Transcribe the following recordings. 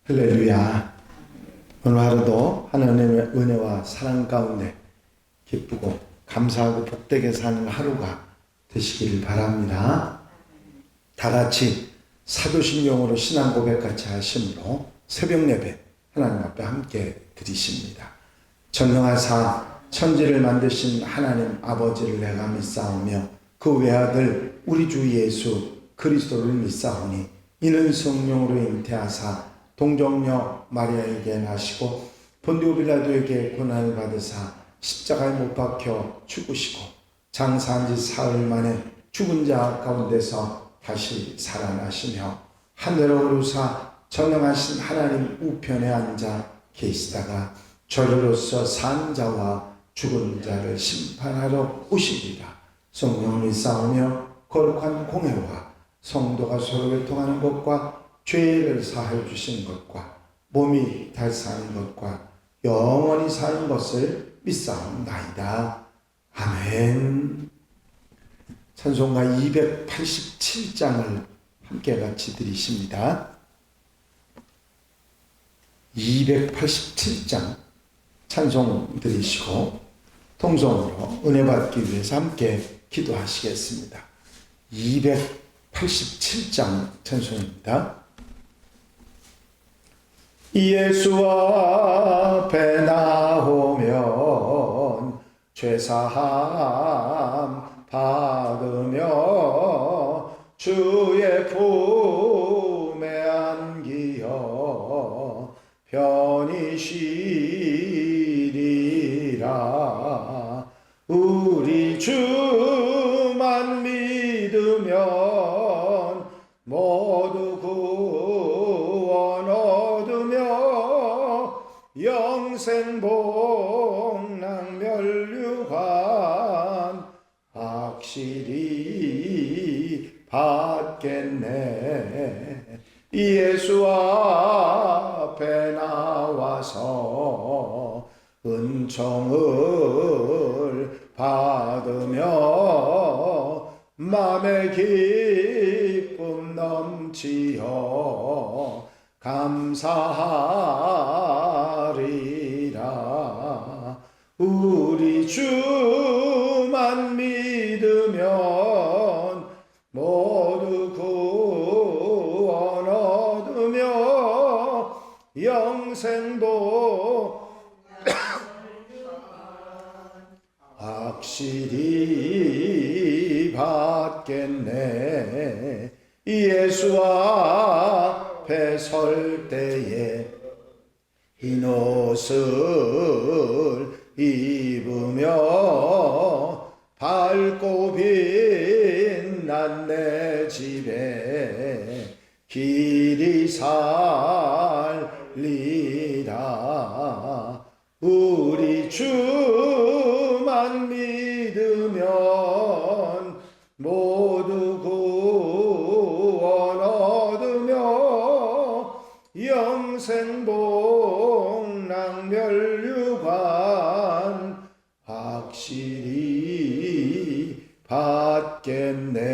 할렐루야. 오늘 하루도 하나님의 은혜와 사랑 가운데 기쁘고 감사하고 복되게 사는 하루가 되시기를 바랍니다. 다 같이 사도신경으로 신앙 고백 같이 하심으로 새벽 예배 하나님 앞에 함께 드리십니다. 전능하사 천지를 만드신 하나님 아버지를 내가 믿사오며 그 외아들 우리 주 예수 그리스도를 믿사오니 이는 성령으로 잉태하사 동정녀 마리아에게 나시고 본디오 빌라도에게 고난을 받으사 십자가에 못 박혀 죽으시고 장사한 지 사흘 만에 죽은 자 가운데서 다시 살아나시며 하늘로 오르사 전능하신 하나님 우편에 앉아 계시다가 저리로서 산 자와 죽은 자를 심판하러 오시리라. 성령을 믿사오며 거룩한 공회와 성도가 서로 교통하는 것과 죄를 사하여 주신 것과 몸이 다시 사는 것과 영원히 사는 것을 믿사옵나이다. 아멘. 찬송가 287장을 함께 같이 드리십니다. 287장 찬송 드리시고 통성으로 은혜 받기 위해서 함께 기도하시겠습니다. 287장 찬송입니다. 예수 앞에 나오면 죄사함 받으며 주의 품에 안기어 편히 쉬리라. 우리 주만 믿으면 모두 구원 얻으며 영생 복락 멸류관 확실히 받겠네. 예수 앞에 나와서 은총을 받으며 맘에 기쁨 넘치어 감사하리라. 우리 주만 믿으면 모두 구원 얻으며 영생도 확실히 받겠네. 예수 앞에 설 때에 흰 옷을 입으며 밝고 빛난 내 집에 길이 살리라. 우리 주만 믿으면 모두 구원 얻으며 영생 복락 멸류관 확실히 받겠네.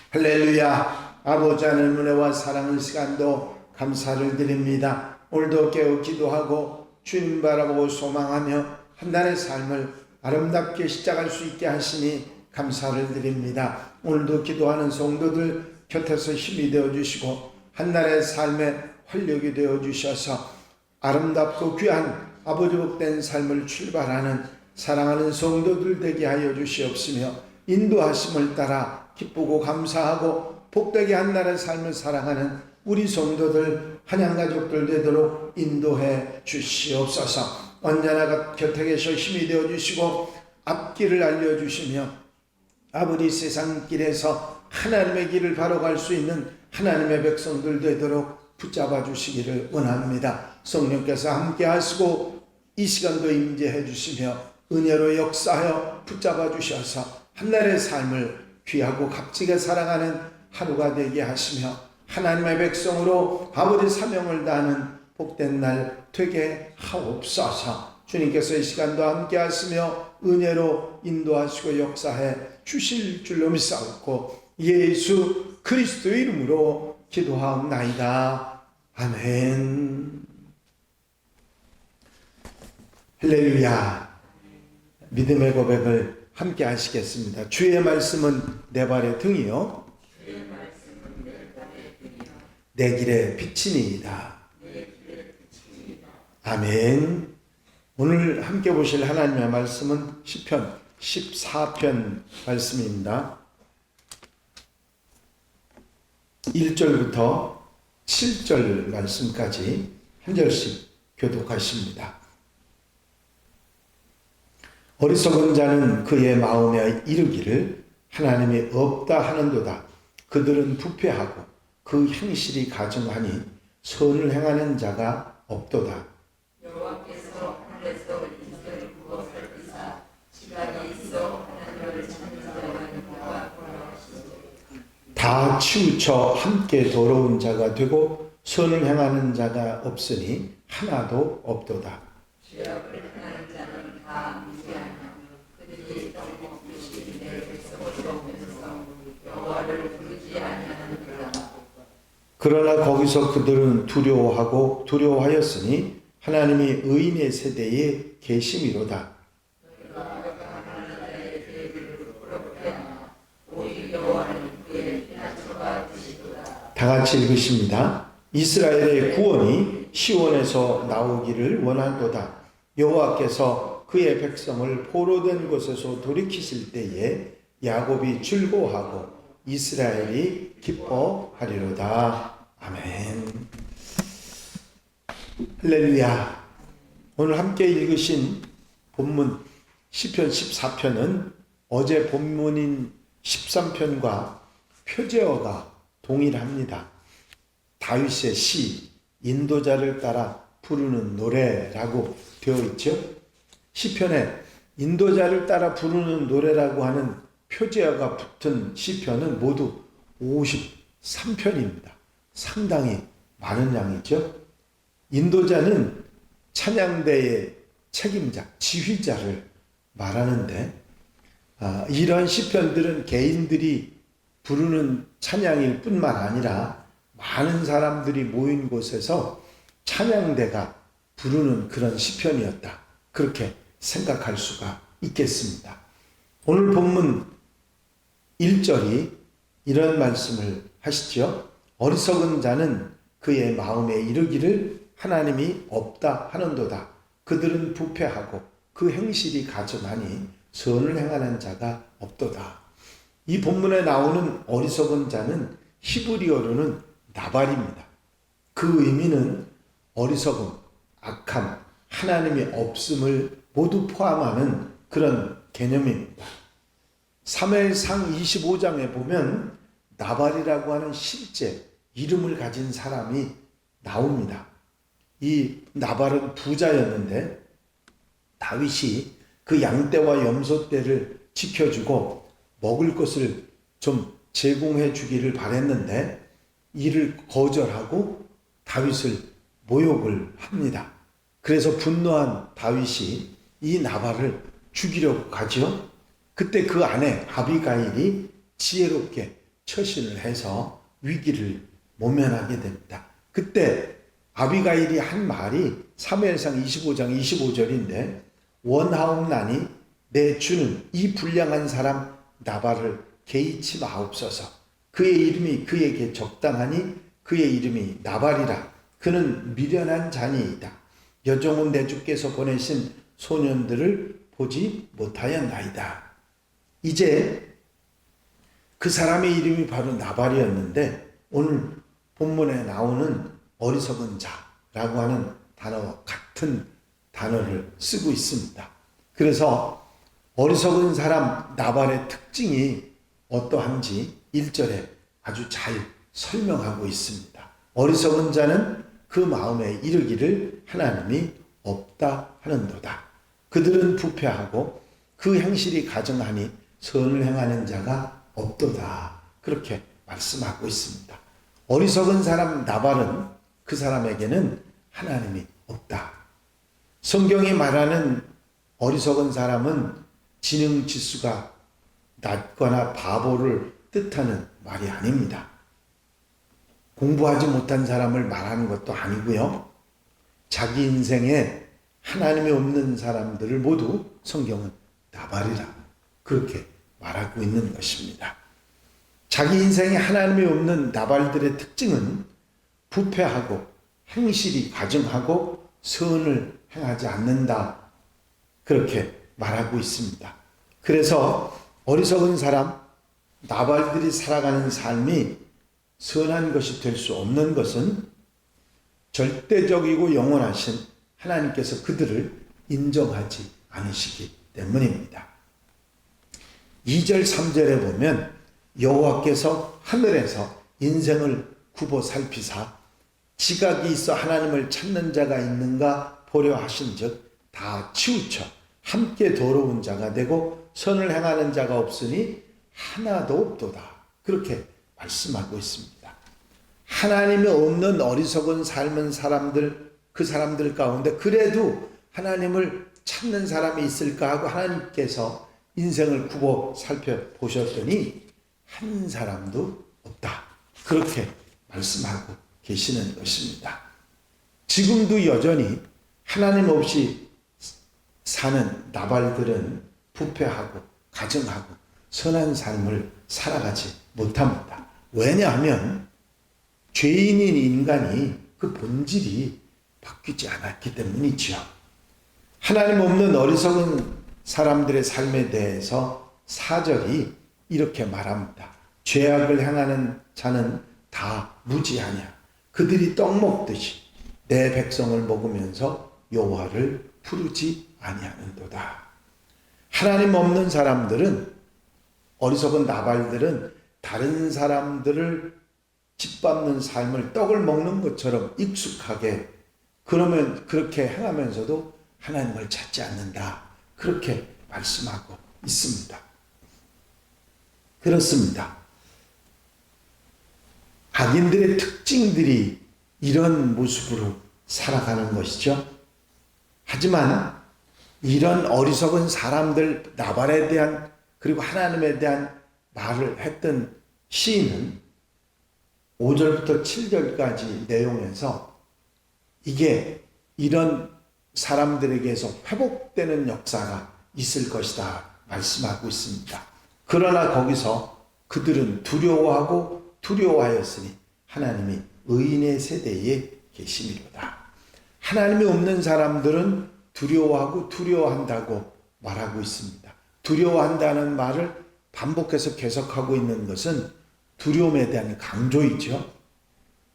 할렐루야. 아버지 하나님 은혜와 사랑의 시간도 감사를 드립니다. 오늘도 깨어 기도하고 주님 바라보고 소망하며 한 달의 삶을 아름답게 시작할 수 있게 하시니 감사를 드립니다. 오늘도 기도하는 성도들 곁에서 힘이 되어주시고 한 달의 삶에 활력이 되어주셔서 아름답고 귀한 아버지 복된 삶을 출발하는 사랑하는 성도들 되게 하여 주시옵시며 인도하심을 따라 기쁘고 감사하고 복되게 한 날의 삶을 살아가는 우리 성도들 한양가족들 되도록 인도해 주시옵소서. 언제나 곁에 계셔 힘이 되어주시고 앞길을 알려주시며 아버지 세상 길에서 하나님의 길을 바로 갈 수 있는 하나님의 백성들 되도록 붙잡아 주시기를 원합니다. 성령께서 함께 하시고 이 시간도 임재해 주시며 은혜로 역사하여 붙잡아 주셔서 한날의 삶을 귀하고 값지게 살아가는 하루가 되게 하시며 하나님의 백성으로 아버지 사명을 다하는 복된 날 되게 하옵소서. 주님께서 이 시간도 함께 하시며 은혜로 인도하시고 역사해 주실 줄로 믿사옵고 예수 그리스도의 이름으로 기도하옵나이다. 아멘. 할렐루야. 믿음의 고백을 함께 하시겠습니다. 주의 말씀은 내 발의 등이요 내 길의 빛이니이다. 아멘. 오늘 함께 보실 하나님의 말씀은 시편 14편 말씀입니다. 1절부터 7절 말씀까지 한 절씩 교독하십니다. 어리석은 자는 그의 마음에 이르기를 하나님이 없다 하는도다. 그들은 부패하고 그 행실이 가증하니 선을 행하는 자가 없도다. 여호와께서 하늘에서 인생을 부어살리사 시간이 있어 하나님을 찾는 자가 누구가 돌아오시니 다 치우쳐 함께 더러운 자가 되고 선을 행하는 자가 없으니 하나도 없도다. 죄악을 행하는 자는 다 무죄하며 그들이 떡먹듯이 내 백성을 먹으면서 여호와를 부르지 아니하는도다. 그러나 거기서 그들은 두려워하였으니 하나님이 의인의 세대에 계심이로다. 다 같이 읽으십니다. 이스라엘의 구원이 시온에서 나오기를 원하도다. 여호와께서 그의 백성을 포로된 곳에서 돌이키실 때에 야곱이 즐거워하고 이스라엘이 기뻐하리로다. 아멘. 할렐루야. 오늘 함께 읽으신 본문 시편 14편은 어제 본문인 13편과 표제어가 동일합니다. 다윗의 시, 인도자를 따라 부르는 노래라고 되어 있죠. 시편에 인도자를 따라 부르는 노래라고 하는 표제어가 붙은 시편은 모두 53편입니다. 상당히 많은 양이죠. 인도자는 찬양대의 책임자, 지휘자를 말하는데 이러한 시편들은 개인들이 부르는 찬양일 뿐만 아니라 많은 사람들이 모인 곳에서 찬양대가 부르는 그런 시편이었다. 그렇게 생각할 수가 있겠습니다. 오늘 본문 1절이 이런 말씀을 하시죠. 어리석은 자는 그의 마음에 이르기를 하나님이 없다 하는도다. 그들은 부패하고 그 행실이 가증하니 선을 행하는 자가 없도다. 이 본문에 나오는 어리석은 자는 히브리어로는 나발입니다. 그 의미는 어리석음, 악함, 하나님이 없음을 모두 포함하는 그런 개념입니다. 사무엘상 25장에 보면 나발이라고 하는 실제 이름을 가진 사람이 나옵니다. 이 나발은 부자였는데 다윗이 그 양떼와 염소떼를 지켜주고 먹을 것을 좀 제공해 주기를 바랬는데 이를 거절하고 다윗을 모욕을 합니다. 그래서 분노한 다윗이 이 나발을 죽이려고 가죠. 그때 그 아내 아비가일이 지혜롭게 처신을 해서 위기를 모면하게 됩니다. 그때 아비가일이 한 말이 사무엘상 25장 25절인데 원하옵나니 내 주는 이 불량한 사람 나발을 개의치 마옵소서. 그의 이름이 그에게 적당하니 그의 이름이 나발이라. 그는 미련한 자니이다. 여종은 내 주께서 보내신 소년들을 보지 못하였나이다. 이제 그 사람의 이름이 바로 나발이었는데 오늘 본문에 나오는 어리석은 자라고 하는 단어와 같은 단어를 쓰고 있습니다. 그래서 어리석은 사람 나발의 특징이 어떠한지 1절에 아주 잘 설명하고 있습니다. 어리석은 자는 그 마음에 이르기를 하나님이 없다 하는도다. 그들은 부패하고 그 행실이 가증하니 선을 행하는 자가 없도다. 그렇게 말씀하고 있습니다. 어리석은 사람 나발은 그 사람에게는 하나님이 없다. 성경이 말하는 어리석은 사람은 지능 지수가 낮거나 바보를 뜻하는 말이 아닙니다. 공부하지 못한 사람을 말하는 것도 아니고요. 자기 인생에 하나님이 없는 사람들을 모두 성경은 나발이라 그렇게 말하고 있는 것입니다. 자기 인생에 하나님이 없는 나발들의 특징은 부패하고 행실이 과중하고 선을 행하지 않는다. 그렇게 말하고 있습니다. 그래서 어리석은 사람, 나발들이 살아가는 삶이 선한 것이 될 수 없는 것은 절대적이고 영원하신 하나님께서 그들을 인정하지 않으시기 때문입니다. 2절 3절에 보면 여호와께서 하늘에서 인생을 굽어 살피사 지각이 있어 하나님을 찾는 자가 있는가 보려 하신즉 다 치우쳐 함께 더러운 자가 되고 선을 행하는 자가 없으니 하나도 없도다. 그렇게 말씀하고 있습니다. 하나님이 없는 어리석은 삶은 사람들, 그 사람들 가운데 그래도 하나님을 찾는 사람이 있을까 하고 하나님께서 인생을 굽어 살펴보셨더니 한 사람도 없다. 그렇게 말씀하고 계시는 것입니다. 지금도 여전히 하나님 없이 사는 나발들은 부패하고 가증하고 선한 삶을 살아가지 못합니다. 왜냐하면 죄인인 인간이 그 본질이 바뀌지 않았기 때문이지요. 하나님 없는 어리석은 사람들의 삶에 대해서 4절이 이렇게 말합니다. 죄악을 행하는 자는 다 무지하냐. 그들이 떡 먹듯이 내 백성을 먹으면서 여호와를 부르지 아니하는도다. 하나님 없는 사람들은, 어리석은 나발들은 다른 사람들을 짓밟는 삶을 떡을 먹는 것처럼 익숙하게 그러면 그렇게 행하면서도 하나님을 찾지 않는다. 그렇게 말씀하고 있습니다. 그렇습니다. 악인들의 특징들이 이런 모습으로 살아가는 것이죠. 하지만 이런 어리석은 사람들, 나발에 대한 그리고 하나님에 대한 말을 했던 시인은 5절부터 7절까지 내용에서 이게 이런 사람들에게서 회복되는 역사가 있을 것이다 말씀하고 있습니다. 그러나 거기서 그들은 두려워하고 두려워하였으니 하나님이 의인의 세대에 계심이로다. 하나님이 없는 사람들은 두려워하고 두려워한다고 말하고 있습니다. 두려워한다는 말을 반복해서 계속하고 있는 것은 두려움에 대한 강조이죠.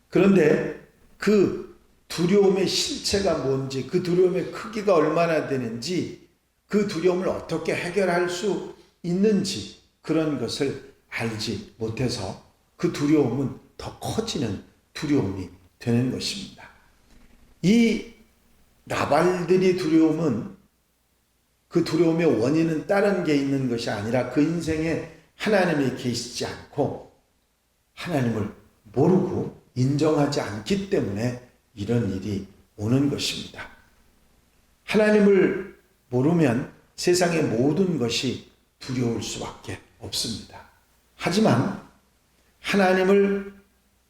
그런데 그 두려움의 실체가 뭔지, 그 두려움의 크기가 얼마나 되는지, 그 두려움을 어떻게 해결할 수 있는지 그런 것을 알지 못해서 그 두려움은 더 커지는 두려움이 되는 것입니다. 이 나발들의 두려움은 그 두려움의 원인은 다른 게 있는 것이 아니라 그 인생에 하나님이 계시지 않고 하나님을 모르고 인정하지 않기 때문에 이런 일이 오는 것입니다. 하나님을 모르면 세상의 모든 것이 두려울 수밖에 없습니다. 하지만 하나님을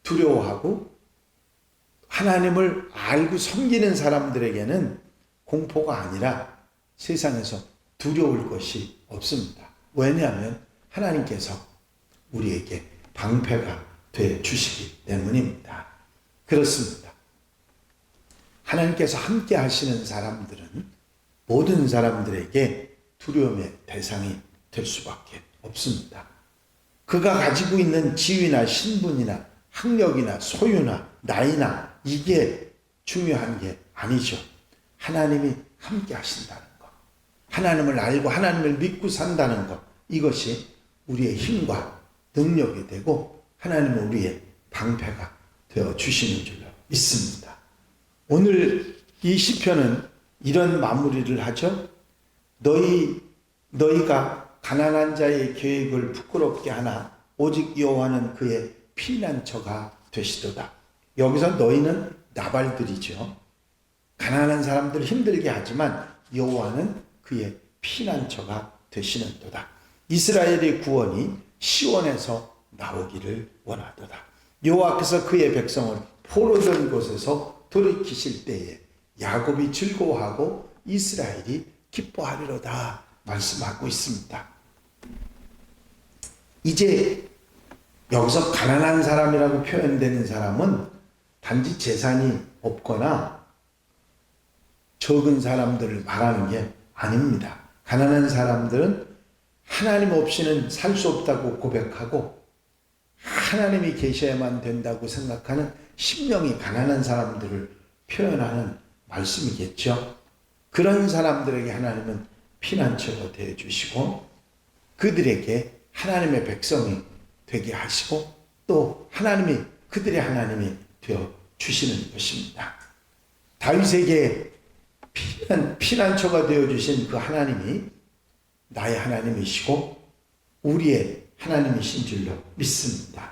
두려워하고 하나님을 알고 섬기는 사람들에게는 공포가 아니라 세상에서 두려울 것이 없습니다. 왜냐하면 하나님께서 우리에게 방패가 돼 주시기 때문입니다. 그렇습니다. 하나님께서 함께 하시는 사람들은 모든 사람들에게 두려움의 대상이 될 수밖에 없습니다. 그가 가지고 있는 지위나 신분이나 학력이나 소유나 나이나 이게 중요한 게 아니죠. 하나님이 함께 하신다는 것, 하나님을 알고 하나님을 믿고 산다는 것, 이것이 우리의 힘과 능력이 되고 하나님은 우리의 방패가 되어 주시는 줄로 믿습니다. 오늘 이 시편은 이런 마무리를 하죠. 너희가 가난한 자의 계획을 부끄럽게 하나 오직 여호와는 그의 피난처가 되시도다. 여기서 너희는 나발들이죠. 가난한 사람들 힘들게 하지만 여호와는 그의 피난처가 되시는도다. 이스라엘의 구원이 시온에서 나오기를 원하도다. 여호와께서 그의 백성을 포로된 곳에서 돌이키실 때에 야곱이 즐거워하고 이스라엘이 기뻐하리로다 말씀하고 있습니다. 이제 여기서 가난한 사람이라고 표현되는 사람은 단지 재산이 없거나 적은 사람들을 말하는 게 아닙니다. 가난한 사람들은 하나님 없이는 살 수 없다고 고백하고 하나님이 계셔야만 된다고 생각하는 심령이 가난한 사람들을 표현하는 말씀이겠죠. 그런 사람들에게 하나님은 피난처가 되어주시고 그들에게 하나님의 백성이 되게 하시고 또 하나님이 그들의 하나님이 되어주시는 것입니다. 다윗에게 피난처가 되어주신 그 하나님이 나의 하나님이시고 우리의 하나님이신 줄로 믿습니다.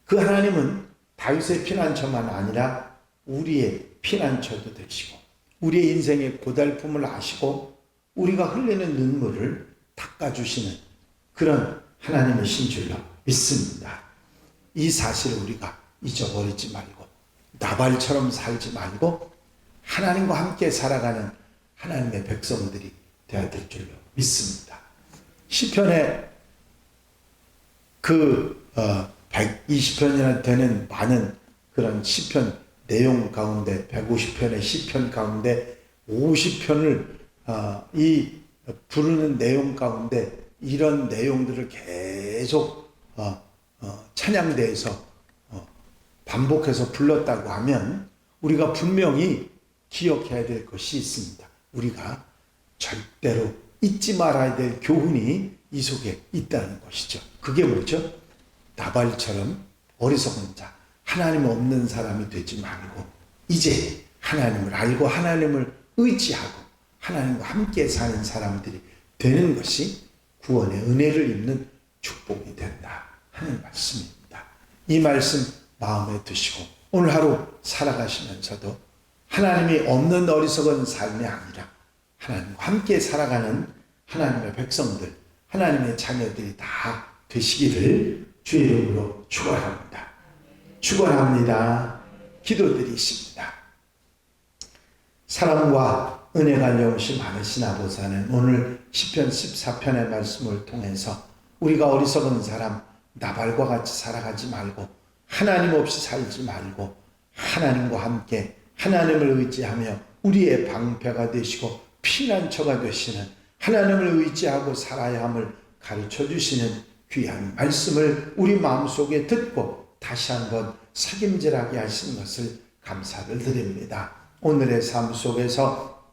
그 하나님은 다윗의 피난처만 아니라 우리의 피난처도 되시고 우리의 인생의 고달픔을 아시고 우리가 흘리는 눈물을 닦아주시는 그런 하나님이신 줄로 믿습니다. 이 사실을 우리가 잊어버리지 말고 나발처럼 살지 말고 하나님과 함께 살아가는 하나님의 백성들이 되어야 될 줄로 믿습니다. 시편에 그 120편이나 되는 많은 그런 시편 내용 가운데 150편의 시편 가운데 50편을 이 부르는 내용 가운데 이런 내용들을 계속 찬양대에서 반복해서 불렀다고 하면 우리가 분명히 기억해야 될 것이 있습니다. 우리가 절대로 잊지 말아야 될 교훈이 이 속에 있다는 것이죠. 그게 뭐죠? 나발처럼 어리석은 자, 하나님 없는 사람이 되지 말고 이제 하나님을 알고 하나님을 의지하고 하나님과 함께 사는 사람들이 되는 것이 구원의 은혜를 입는 축복이 된다 하는 말씀입니다. 이 말씀 마음에 두시고 오늘 하루 살아가시면서도 하나님이 없는 어리석은 삶이 아니라 하나님과 함께 살아가는 하나님의 백성들, 하나님의 자녀들이 다 되시기를 주의 이름으로 축원합니다. 축원합니다. 기도드리십니다. 사랑과 은혜가 영시 많으신 아버지 하나님, 오늘 시편 14편의 말씀을 통해서 우리가 어리석은 사람 나발과 같이 살아가지 말고 하나님 없이 살지 말고 하나님과 함께 하나님을 의지하며 우리의 방패가 되시고 피난처가 되시는 하나님을 의지하고 살아야 함을 가르쳐 주시는 귀한 말씀을 우리 마음속에 듣고 다시 한번 책임질하게 하신 것을 감사를 드립니다. 오늘의 삶 속에서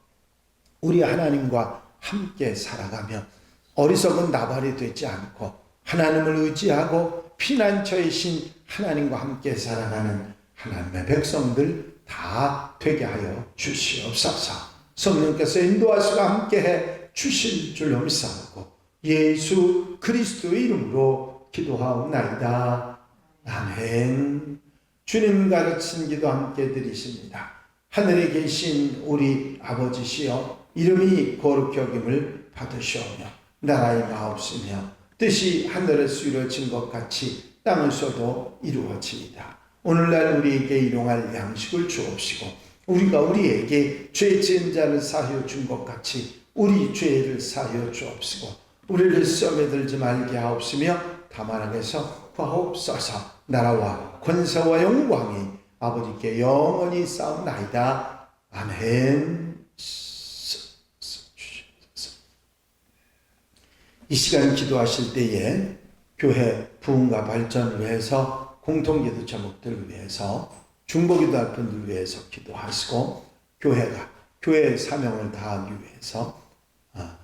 우리 하나님과 함께 살아가며 어리석은 나발이 되지 않고 하나님을 의지하고 피난처이신 하나님과 함께 살아가는 하나님의 백성들 다 되게 하여 주시옵소서. 성령께서 인도하시고 함께해 주실 줄로 믿사오고 예수 그리스도의 이름으로 기도하옵나이다. 아멘. 주님 가르친 기도 함께 드리십니다. 하늘에 계신 우리 아버지시여, 이름이 거룩히 여김을 받으시오며 나라의 마옵시며 뜻이 하늘에서 이루어진 것 같이 땅에서도 이루어지이다. 오늘날 우리에게 일용할 양식을 주옵시고 우리가 우리에게 죄 지은 자를 사하여 준 것 같이 우리 죄를 사하여 주옵시고 우리를 시험에 들지 말게 하옵시며 다만 악에서 구하옵소서. 나라와 권세와 영광이 아버지께 영원히 싸움나이다. 아멘. 이 시간 기도하실 때에 교회 부흥과 발전을 위해서 공통기도 제목들을 위해서 중보기도 할 분들 위해서 기도하시고 교회의 사명을 다하기 위해서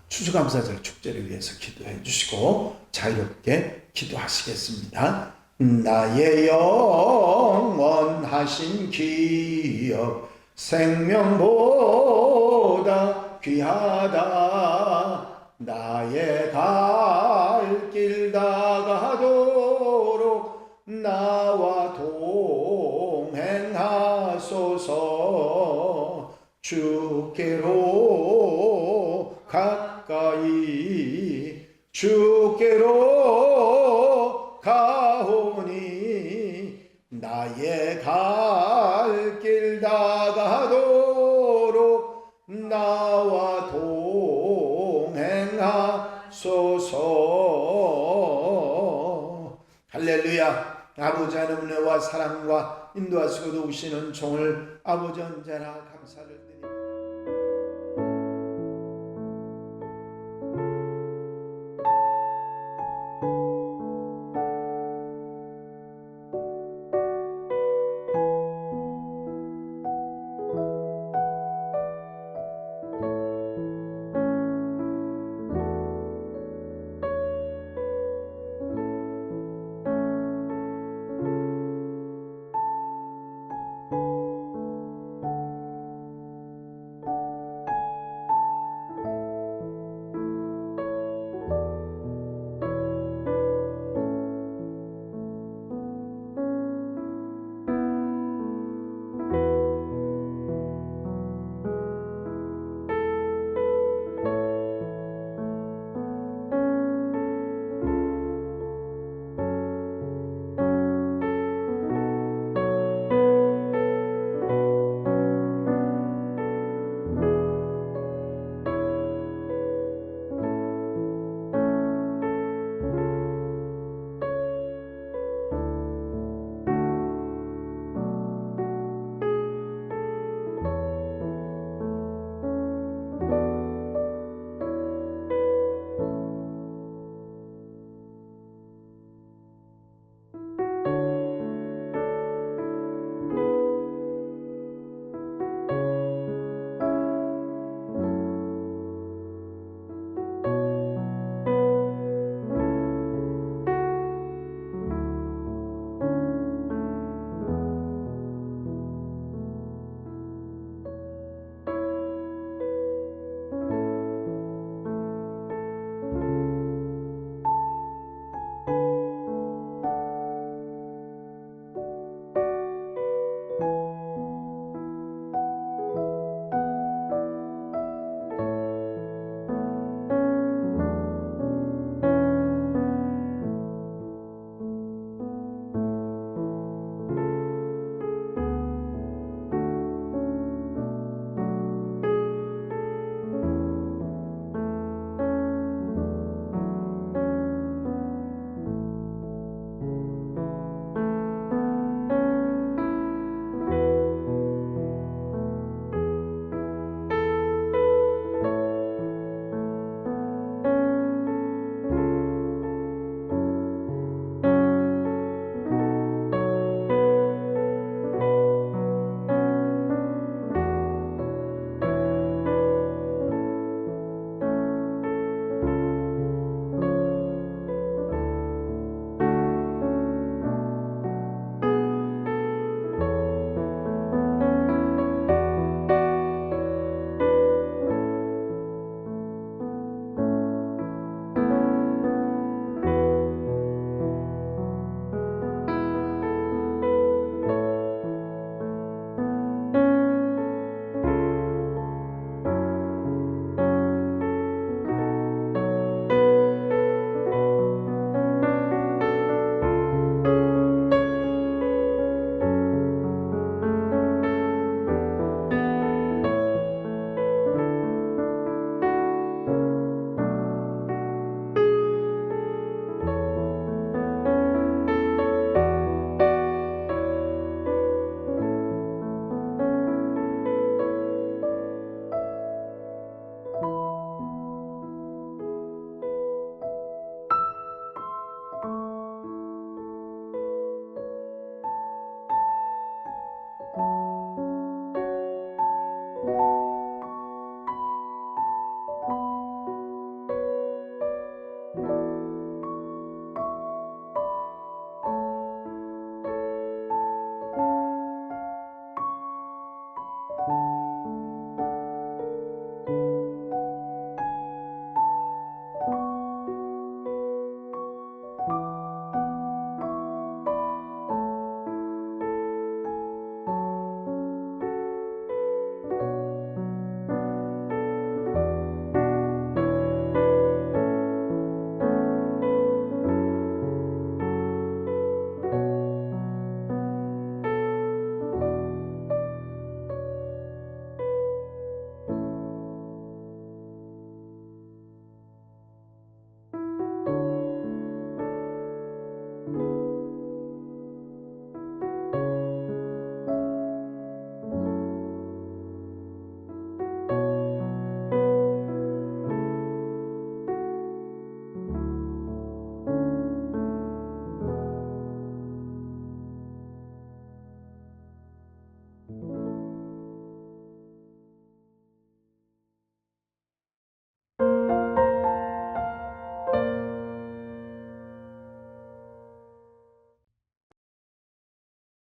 추수감사절 축제를 위해서 기도해 주시고 자유롭게 기도하시겠습니다. 나의 영원하신 기업 생명보다 귀하다. 나의 갈 길 다가도록 나와 동행하소서. 주께로 가까이 주께로 가오니 나의 갈 길 다가도록 나와 동행하소서. 할렐루야. 아버지 하나님의 은혜와 사랑과 인도하시고 도우시는 종을 아버지 언제나 감사를 드립니다.